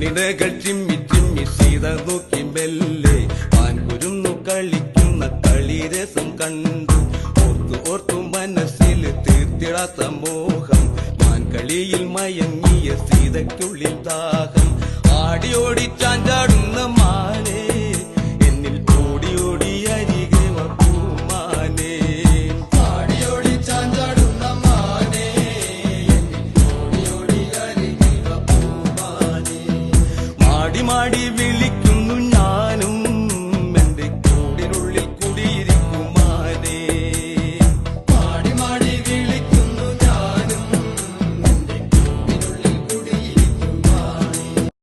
ഉണ്ണിടകൾ ചിമ്മി ചിമ്മി സീത നോക്കി മെല്ലെ മാൻ കുരുന്നു കളിക്കുന്ന കളിരസം കണ്ടു. ഓർത്തു ഓർത്തു മനസ്സിൽ തീർത്തിടാത്ത മോഹം, മാൻ കളിയിൽ മയങ്ങിയ സീതയ്ക്കുള്ളിൽ ദാഹം. ആടിയോടി ചാഞ്ചാടുന്ന മാനേ, എന്നിൽ ഓടി ഓടി അരികെ വാ പൂമാനേ. ആടിയോടി ചാഞ്ചാടുന്ന മാനേ, എന്നിൽ ഓടി ഓടി അരികെ വാ പൂമാനേ. മാടി മാടി വിളിക്ക